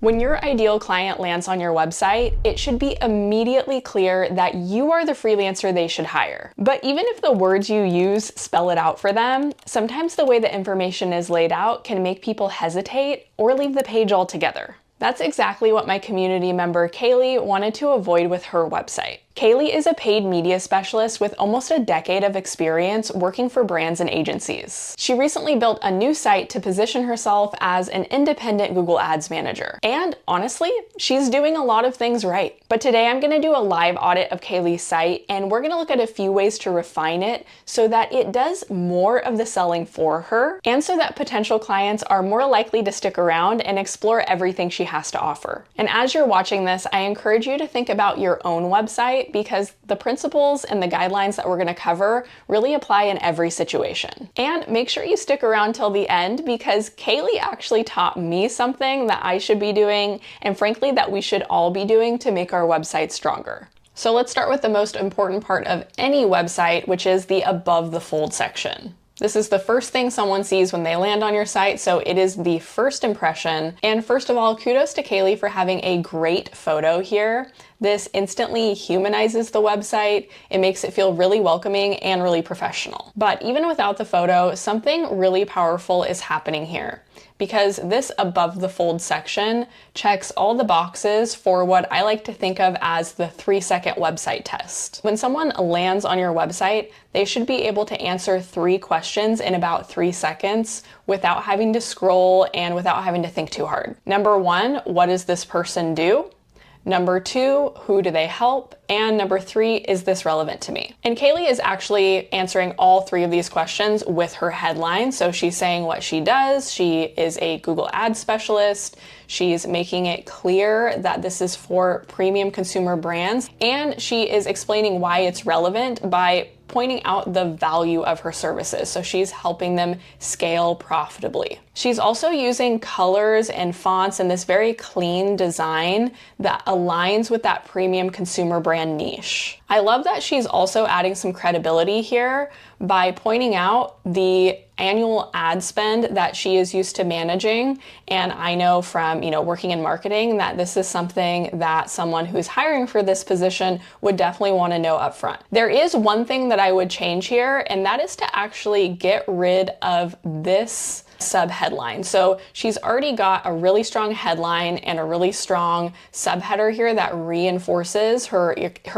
When your ideal client lands on your website, it should be immediately clear that you are the freelancer they should hire. But even if the words you use spell it out for them, sometimes the way the information is laid out can make people hesitate or leave the page altogether. That's exactly what my community member Kaylee wanted to avoid with her website. Kaylee is a paid media specialist with almost a decade of experience working for brands and agencies. She recently built a new site to position herself as an independent Google Ads manager. And honestly, she's doing a lot of things right. But today I'm going to do a live audit of Kaylee's site, and we're going to look at a few ways to refine it so that it does more of the selling for her, and so that potential clients are more likely to stick around and explore everything she has to offer. And as you're watching this, I encourage you to think about your own website, because the principles and the guidelines that we're going to cover really apply in every situation. And make sure you stick around till the end, because Kaylee actually taught me something that I should be doing, and frankly that we should all be doing to make our website stronger. So let's start with the most important part of any website, which is the above the fold section. This is the first thing someone sees when they land on your site, so it is the first impression. And first of all, kudos to Kaylee for having a great photo here. This instantly humanizes the website. It makes it feel really welcoming and really professional. But even without the photo, something really powerful is happening here, because this above the fold section checks all the boxes for what I like to think of as the 3-second website test. When someone lands on your website, they should be able to answer 3 questions in about 3 seconds without having to scroll and without having to think too hard. Number 1, what does this person do? Number 2, who do they help? And number 3, is this relevant to me? And Kaylee is actually answering all 3 of these questions with her headline. So she's saying what she does. She is a Google Ads specialist. She's making it clear that this is for premium consumer brands. And she is explaining why it's relevant by pointing out the value of her services. So she's helping them scale profitably. She's also using colors and fonts and this very clean design that aligns with that premium consumer brand niche. I love that she's also adding some credibility here by pointing out the annual ad spend that she is used to managing. And I know from, working in marketing that this is something that someone who's hiring for this position would definitely want to know up front. There is one thing that I would change here, and that is to actually get rid of this subheadline. So she's already got a really strong headline and a really strong subheader here that reinforces her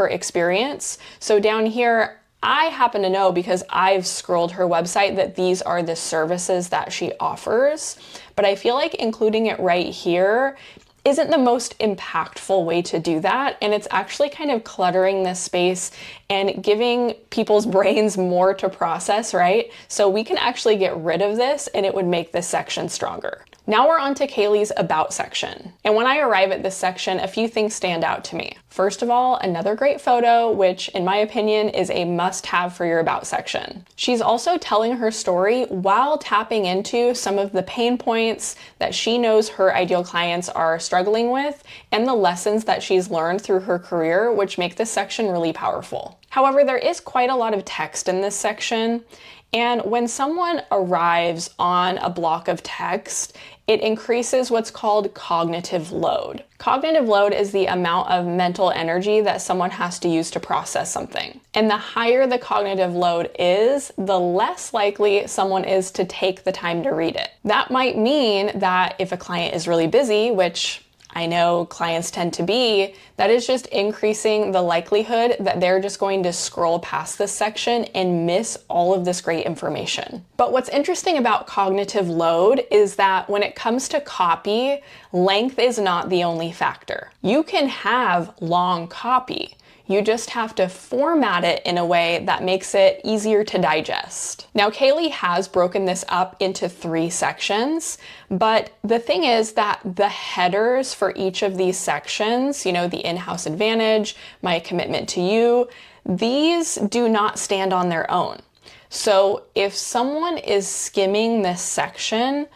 experience. So down here, I happen to know, because I've scrolled her website, that these are the services that she offers. But I feel like including it right here isn't the most impactful way to do that. And it's actually kind of cluttering this space and giving people's brains more to process, right? So we can actually get rid of this and it would make this section stronger. Now we're on to Kaylee's About section. And when I arrive at this section, a few things stand out to me. First of all, another great photo, which in my opinion is a must-have for your About section. She's also telling her story while tapping into some of the pain points that she knows her ideal clients are struggling with and the lessons that she's learned through her career, which make this section really powerful. However, there is quite a lot of text in this section. And when someone arrives on a block of text, it increases what's called cognitive load. Cognitive load is the amount of mental energy that someone has to use to process something. And the higher the cognitive load is, the less likely someone is to take the time to read it. That might mean that if a client is really busy, which I know clients tend to be, that is just increasing the likelihood that they're just going to scroll past this section and miss all of this great information. But what's interesting about cognitive load is that when it comes to copy, length is not the only factor. You can have long copy. You just have to format it in a way that makes it easier to digest. Now, Kaylee has broken this up into 3 sections, but the thing is that the headers for each of these sections, the in-house advantage, my commitment to you, these do not stand on their own. So if someone is skimming this section,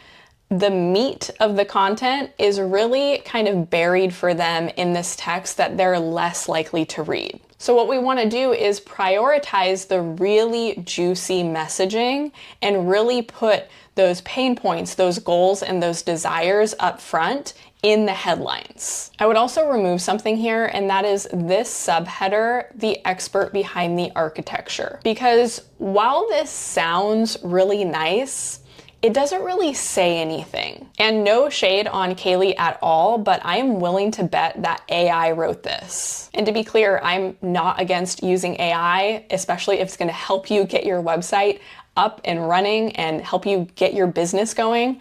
the meat of the content is really kind of buried for them in this text that they're less likely to read. So what we want to do is prioritize the really juicy messaging and really put those pain points, those goals, and those desires up front in the headlines. I would also remove something here, and that is this subheader, the expert behind the architecture. Because while this sounds really nice, it doesn't really say anything. And no shade on Kaylee at all, but I am willing to bet that AI wrote this. And to be clear, I'm not against using AI, especially if it's gonna help you get your website up and running and help you get your business going.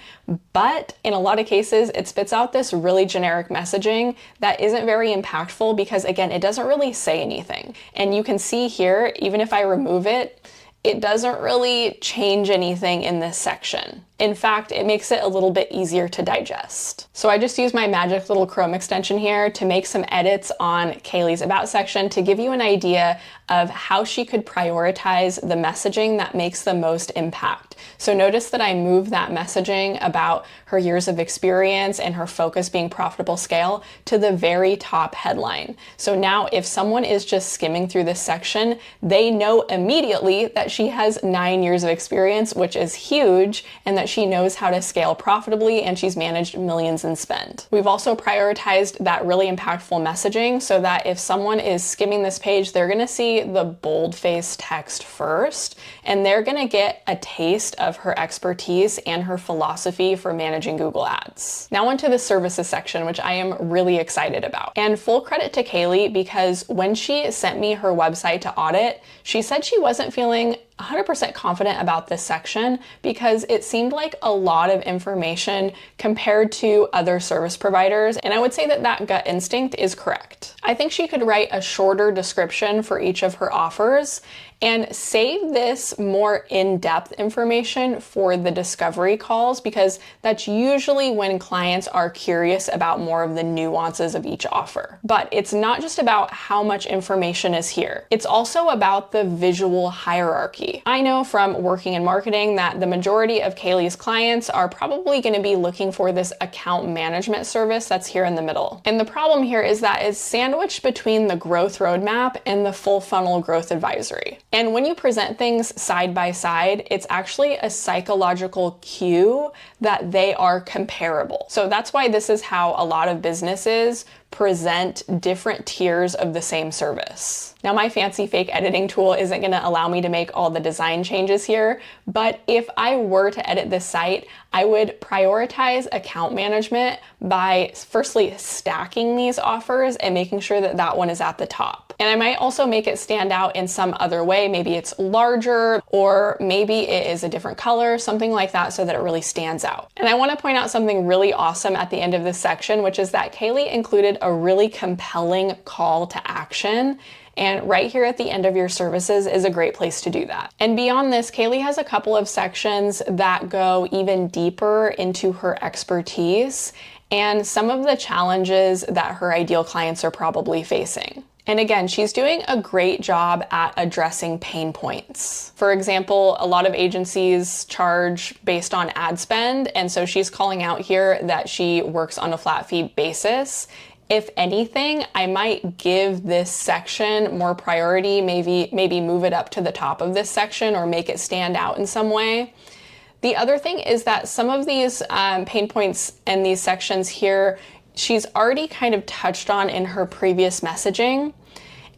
But in a lot of cases, it spits out this really generic messaging that isn't very impactful because, again, it doesn't really say anything. And you can see here, even if I remove it, it doesn't really change anything in this section. In fact, it makes it a little bit easier to digest. So I just used my magic little Chrome extension here to make some edits on Kaylee's About section to give you an idea of how she could prioritize the messaging that makes the most impact. So notice that I moved that messaging about her years of experience and her focus being profitable scale to the very top headline. So now if someone is just skimming through this section, they know immediately that she has 9 years of experience, which is huge, and that she knows how to scale profitably and she's managed millions in spend. We've also prioritized that really impactful messaging so that if someone is skimming this page, they're gonna see the bold-faced text first, and they're gonna get a taste of her expertise and her philosophy for managing Google Ads. Now onto the services section, which I am really excited about. And full credit to Kaylee, because when she sent me her website to audit, she said she wasn't feeling 100% confident about this section because it seemed like a lot of information compared to other service providers, and I would say that that gut instinct is correct. I think she could write a shorter description for each of her offers and save this more in-depth information for the discovery calls, because that's usually when clients are curious about more of the nuances of each offer. But it's not just about how much information is here. It's also about the visual hierarchy. I know from working in marketing that the majority of Kaylee's clients are probably going to be looking for this account management service that's here in the middle. And the problem here is that it's sandwiched between the growth roadmap and the full funnel growth advisory. And when you present things side by side, it's actually a psychological cue that they are comparable. So that's why this is how a lot of businesses present different tiers of the same service. Now, my fancy fake editing tool isn't going to allow me to make all the design changes here, but if I were to edit this site, I would prioritize account management by firstly stacking these offers and making sure that that one is at the top. And I might also make it stand out in some other way. Maybe it's larger, or maybe it is a different color, something like that, so that it really stands out. And I want to point out something really awesome at the end of this section, which is that Kaylee included a really compelling call to action. And right here at the end of your services is a great place to do that. And beyond this, Kaylee has a couple of sections that go even deeper into her expertise and some of the challenges that her ideal clients are probably facing. And again, she's doing a great job at addressing pain points. For example, a lot of agencies charge based on ad spend, and so she's calling out here that she works on a flat fee basis. If anything, I might give this section more priority, maybe move it up to the top of this section or make it stand out in some way. The other thing is that some of these pain points in these sections here, she's already kind of touched on in her previous messaging.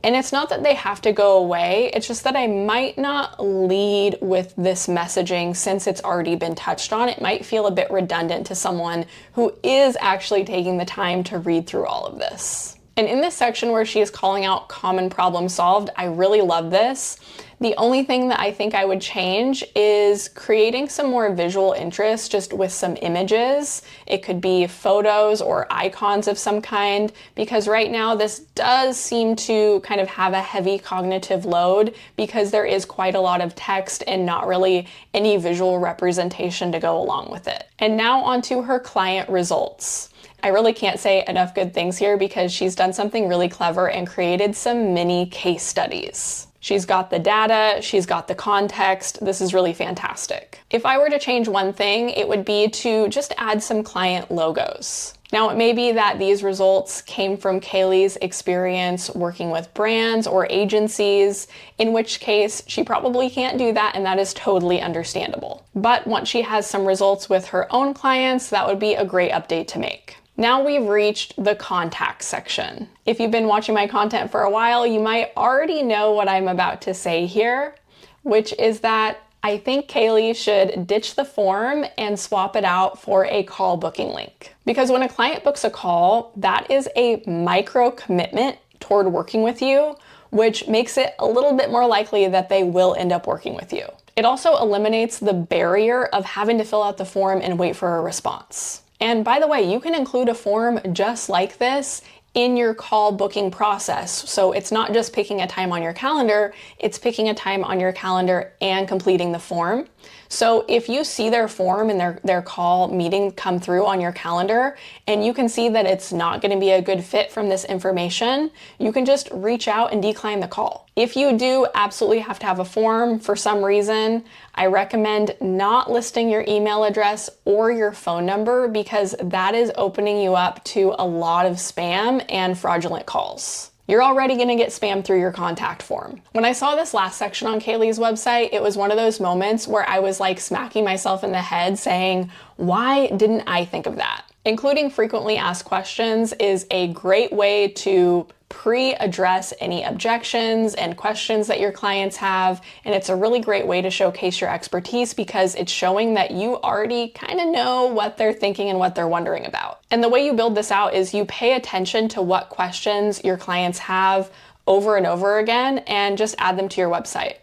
And it's not that they have to go away, it's just that I might not lead with this messaging since it's already been touched on. It might feel a bit redundant to someone who is actually taking the time to read through all of this. And in this section where she is calling out common problem solved, I really love this. The only thing that I think I would change is creating some more visual interest just with some images. It could be photos or icons of some kind, because right now this does seem to kind of have a heavy cognitive load because there is quite a lot of text and not really any visual representation to go along with it. And now onto her client results. I really can't say enough good things here because she's done something really clever and created some mini case studies. She's got the data, she's got the context. This is really fantastic. If I were to change one thing, it would be to just add some client logos. Now, it may be that these results came from Kaylee's experience working with brands or agencies, in which case she probably can't do that, and that is totally understandable. But once she has some results with her own clients, that would be a great update to make. Now we've reached the contacts section. If you've been watching my content for a while, you might already know what I'm about to say here, which is that I think Kaylee should ditch the form and swap it out for a call booking link. Because when a client books a call, that is a micro commitment toward working with you, which makes it a little bit more likely that they will end up working with you. It also eliminates the barrier of having to fill out the form and wait for a response. And by the way, you can include a form just like this in your call booking process. So it's not just picking a time on your calendar, it's picking a time on your calendar and completing the form. So if you see their form and their call meeting come through on your calendar, and you can see that it's not going to be a good fit from this information, you can just reach out and decline the call. If you do absolutely have to have a form for some reason, I recommend not listing your email address or your phone number, because that is opening you up to a lot of spam and fraudulent calls. You're already going to get spam through your contact form. When I saw this last section on Kaylee's website, it was one of those moments where I was like smacking myself in the head saying, why didn't I think of that? Including frequently asked questions is a great way to pre-address any objections and questions that your clients have. And it's a really great way to showcase your expertise, because it's showing that you already kind of know what they're thinking and what they're wondering about. And the way you build this out is you pay attention to what questions your clients have over and over again and just add them to your website.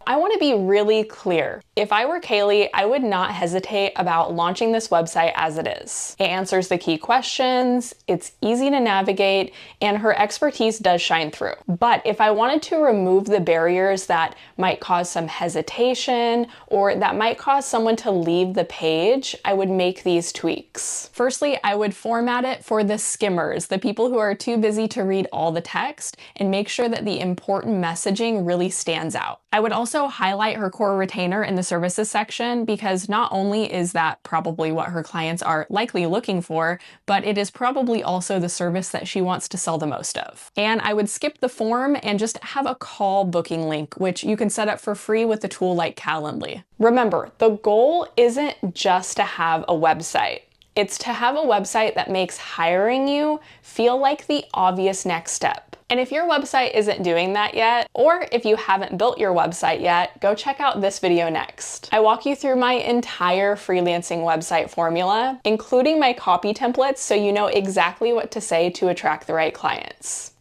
I want to be really clear. If I were Kaylee, I would not hesitate about launching this website as it is. It answers the key questions, it's easy to navigate, and her expertise does shine through. But if I wanted to remove the barriers that might cause some hesitation or that might cause someone to leave the page, I would make these tweaks. Firstly, I would format it for the skimmers, the people who are too busy to read all the text, and make sure that the important messaging really stands out. I would also highlight her core retainer in the services section, because not only is that probably what her clients are likely looking for, but it is probably also the service that she wants to sell the most of. And I would skip the form and just have a call booking link, which you can set up for free with a tool like Calendly. Remember, the goal isn't just to have a website. It's to have a website that makes hiring you feel like the obvious next step. And if your website isn't doing that yet, or if you haven't built your website yet, go check out this video next. I walk you through my entire freelancing website formula, including my copy templates, so you know exactly what to say to attract the right clients.